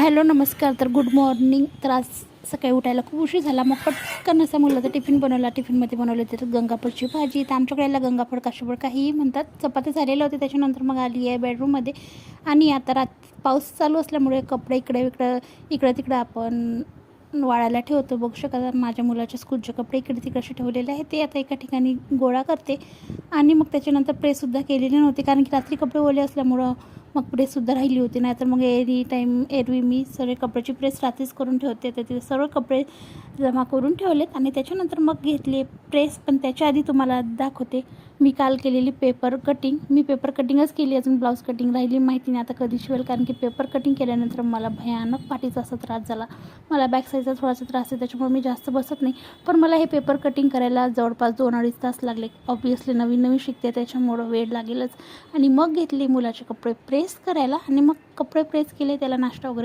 Hello नमस्कार. तर good morning. तर आज सकाळी उठायला खूप उशीर झाला. मग पटकन असा मुलाचा टिफिन बनवला. टिफिनमध्ये बनवले तर गंगाफळची भाजी. तर आमच्याकडे याला गंगाफळ काशीफळ काहीही म्हणतात. चपाती झालेले होते. त्याच्यानंतर मग आली आहे बेडरूममध्ये. आणि आता पाऊस चालू असल्यामुळे कपडे इकडं तिकडं आपण वाळायला ठेवतो. बघू शकता माझ्या मुलाच्या स्कूलचे कपडे इकडे तिकडे असे ठेवलेले आहेत. ते आता एका ठिकाणी गोळा करते. आणि मग त्याच्यानंतर प्रेससुद्धा केलेले नव्हते, कारण की रात्री कपडे ओले असल्यामुळं मग प्रेससुद्धा राहिली होती. नाहीतर मग एरवी मी सर्व कपड्याची प्रेस रात्रीच करून ठेवते. तर तिथे सर्व कपडे जमा करून ठेवलेत. आणि त्याच्यानंतर मग घेतले प्रेस. पण त्याच्या आधी तुम्हाला दाखवते मी काल केलेली पेपर कटिंग. मी पेपर कटिंगच केली, अजून ब्लाऊज कटिंग राहिली. माहिती नाही आता कधी शिवेल, कारण की पेपर कटिंग केल्यानंतर मला भयानक पाठीचा असा त्रास झाला. मला बॅक साईडचा थोडासा त्रास आहे, त्याच्यामुळे मी जास्त बसत नाही. पण मला हे पेपर कटिंग करायला जवळपास 2-2.5 तास लागले. ऑब्वियसली नवीन शिकते, त्याच्यामुळं वेळ लागेलच. आणि मग घेतली मुलाचे कपडे प्रेस करायला. आणि मग कपडे प्रेस केले, त्याला नाश्ता वगैरे